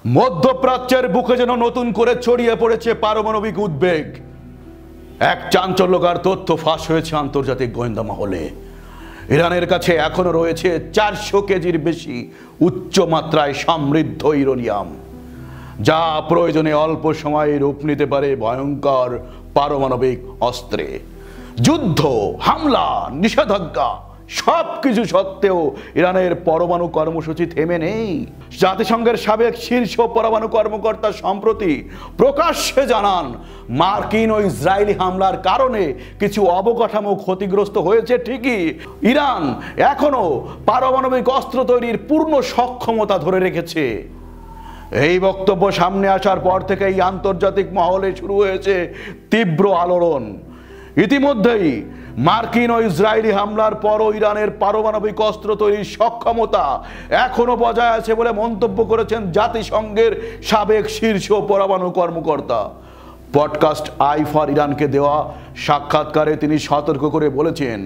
মধ্যপ্রাচ্যের বুকে যেন নতুন করে ছড়িয়ে পড়েছে পারমাণবিক উদ্বেগ। এক চাঞ্চল্যকর তথ্য ফাঁস হয়েছে আন্তর্জাতিক গোয়েন্দা মহলে। ইরানের কাছে এখনো রয়েছে 400 কেজির বেশি উচ্চমাত্রায় সমৃদ্ধ ইউরেনিয়াম, যা প্রয়োজনে অল্প সময়ে রূপ নিতে পারে ভয়ঙ্কর পারমাণবিক অস্ত্রে। যুদ্ধ, হামলা, নিষেধাজ্ঞা সবকিছু সত্ত্বেও ইরানের পরমাণু কর্মসূচি থেমে নেই। জাতিসংঘের সাবেক শীর্ষ পরমাণু কর্মকর্তা সম্প্রতি প্রকাশ্যে জানান, মার্কিন ও ইসরায়েলি হামলার কারণে কিছু অবকাঠামো ক্ষতিগ্রস্ত হয়েছে ঠিকই, ইরান এখনো পারমাণবিক অস্ত্র তৈরির পূর্ণ সক্ষমতা ধরে রেখেছে। এই বক্তব্য সামনে আসার পর থেকেই আন্তর্জাতিক মহলে শুরু হয়েছে তীব্র আলোড়ন। ইতিমধ্যেই মার্কিন ও ইসরায়েলি হামলার পরও ইরানের পারমাণবিক অস্ত্র তৈরির সক্ষমতা এখনো বজায় আছে বলে মন্তব্য করেছেন জাতিসংঘের সাবেক শীর্ষ পরমাণু কর্মকর্তা। পডকাস্ট আই ফর ইরানকে দেওয়া সাক্ষাৎকারে তিনি সতর্ক করে বলেছেন,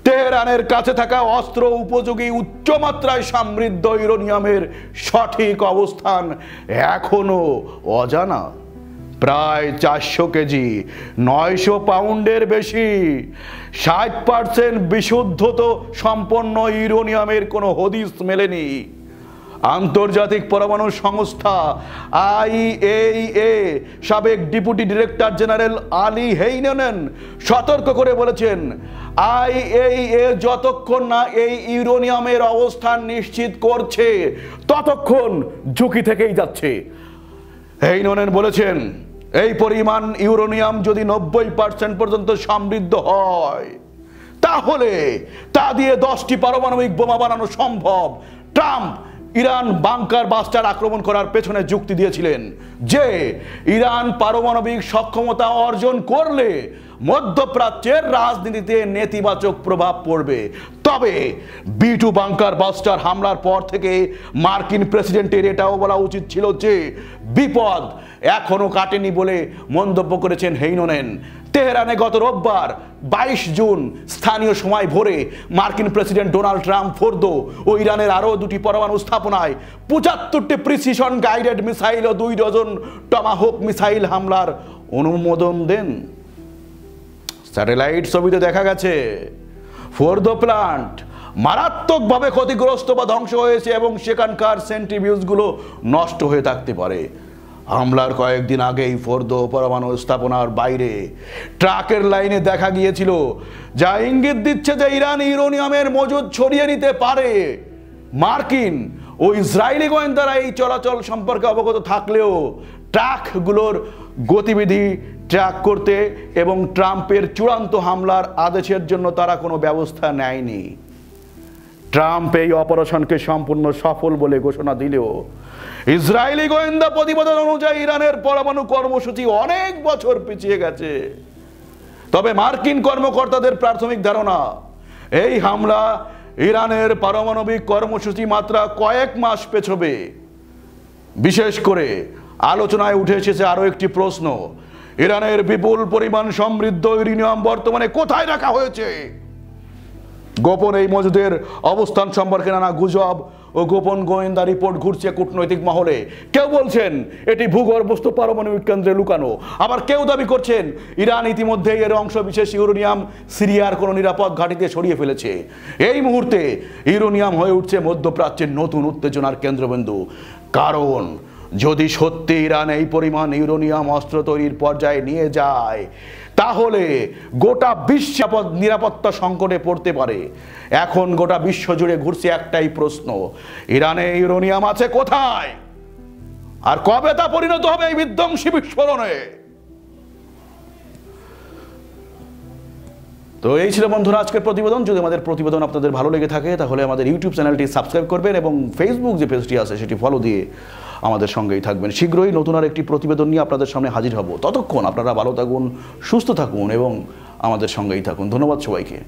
তেহরানের কাছে থাকা অস্ত্র উপযোগী উচ্চমাত্রায় সমৃদ্ধ ইউরেনিয়ামের সঠিক অবস্থান এখনো অজানা। প্রায় 400 কেজি, 900 পাউন্ডের বেশি, 60% বিশুদ্ধত সম্পন্ন ইউরেনিয়ামের কোনো হদিস মেলেনি। আন্তর্জাতিক পরমাণু সংস্থা IAEA সাবেক ডেপুটি ডিরেক্টর জেনারেল আলী হেইনানেন সতর্ক করে বলেছেন, IAEA যতক্ষণ না এই ইউরেনিয়ামের অবস্থান নিশ্চিত করছে ততক্ষণ ঝুঁকি থেকেই যাচ্ছে। হেইনানেন বলেছেন, এই পরিমাণ ইউরেনিয়াম যদি 90% পর্যন্ত সমৃদ্ধ হয় তাহলে তা দিয়ে 10টি পারমাণবিক বোমা বানানো সম্ভব। ট্রাম্প ইরান বাংকার বাস্টার আক্রমণ করার পেছনে যুক্তি দিয়েছিলেন যে ইরান পারমাণবিক সক্ষমতা অর্জন করলে মধ্যপ্রাচ্যের রাজনীতিতে নেতিবাচক প্রভাব পড়বে। তবে B2 বাংকার বাস্টার হামলার পর থেকে মার্কিন প্রেসিডেন্টের এটাও বলা উচিত ছিল যে বিপদ এখনো কাটেনি বলে মন্তব্য করেছেন হেইনানেন। তেহরানে গত রোববার 22 জুন স্থানীয় সময় ভোরে মার্কিন প্রেসিডেন্ট ডোনাল্ড ট্রাম্প ফোর্দো ও ইরানের আরও 2টি পরমাণু স্থাপনায় 75টি প্রিসিশন গাইডেড মিসাইল ও 2 ডজন টমাহক মিসাইল হামলার অনুমোদন দেন। স্যাটেলাইট ছবিতে দেখা গেছে ফোর্দো প্ল্যান্ট মারাত্মকভাবে ক্ষতিগ্রস্ত বা ধ্বংস হয়েছে এবং সেখানকার সেন্ট্রিফিউজগুলো নষ্ট হয়ে থাকতে পারে। হামলার কয়েকদিন আগেই ফোর্দো পরমাণু স্থাপনার বাইরে ট্রাকের লাইনে দেখা গিয়েছিল, যা ইঙ্গিত দিচ্ছে যে ইরান ইউরেনিয়ামের মজুদ ছড়িয়ে নিতে পারে। মার্কিন ও ইসরায়েলি গোয়েন্দারা এই চলাচল সম্পর্কে অবগত থাকলেও ট্রাকগুলোর গতিবিধি ট্র্যাক করতে এবং ট্রাম্পের চূড়ান্ত হামলার আদেশের জন্য তারা কোনো ব্যবস্থা নেয়নি। ট্রাম্প এই অপারেশনকে সম্পূর্ণ সফল বলে ঘোষণা দিলেও ইসরায়েলি গোয়েন্দা প্রতিবেদন অনুযায়ী ইরানের পরমাণু কর্মসূচি অনেক বছর পিছিয়ে গেছে। তবে মার্কিন কর্মকর্তাদের প্রাথমিক ধারণা, এই হামলা ইরানের পারমাণবিক কর্মসূচি মাত্র কয়েক মাস পেছবে। বিশেষ করে আলোচনায় উঠে এসেছে আরও একটি প্রশ্ন, ইরানের বিপুল পরিমাণ সমৃদ্ধ ইউরেনিয়াম বর্তমানে কোথায় রাখা হয়েছে? গোপন এই মজুদের অবস্থান সম্পর্কে নানা গুজব ও গোপন গোয়েন্দা রিপোর্ট ঘুরছে কূটনৈতিক মহলে। কেউ বলছেন এটি ভূগর্ভস্থ পারমাণবিক কেন্দ্রে লুকানো, আবার কেউ দাবি করছেন ইরান ইতিমধ্যেই এর অংশ বিশেষ ইউরেনিয়াম সিরিয়ার কোনো নিরাপদ ঘাঁটিতে সরিয়ে ফেলেছে। এই মুহূর্তে ইউরেনিয়াম হয়ে উঠছে মধ্যপ্রাচ্যের নতুন উত্তেজনার কেন্দ্রবিন্দু। কারণ যদি সত্যি ইরান এই পরিমাণ ইউরেনিয়াম অস্ত্র তৈরির পর্যায়ে নিয়ে যায় তাহলে গোটা বিশ্ব নিরাপত্তা সংকটে পড়তে পারে। এখন গোটা বিশ্ব জুড়ে ঘুরছে একটাই প্রশ্ন, ইরানে ইউরেনিয়াম আছে কোথায় আর কবে তা পরিণত হবে এই বিধ্বংসী বিস্ফোরণে? তো এই ছিল বন্ধুরা আজকের প্রতিবেদন। যদি আমাদের প্রতিবেদন আপনাদের ভালো লেগে থাকে তাহলে আমাদের ইউটিউব চ্যানেলটি সাবস্ক্রাইব করবেন এবং ফেসবুক যে পেজটি আছে সেটি ফলো দিয়ে আমাদের সঙ্গেই থাকবেন। শীঘ্রই নতুন আর একটি প্রতিবেদন নিয়ে আপনাদের সামনে হাজির হব। ততক্ষণ আপনারা ভালো থাকুন, সুস্থ থাকুন এবং আমাদের সঙ্গেই থাকুন। ধন্যবাদ সবাইকে।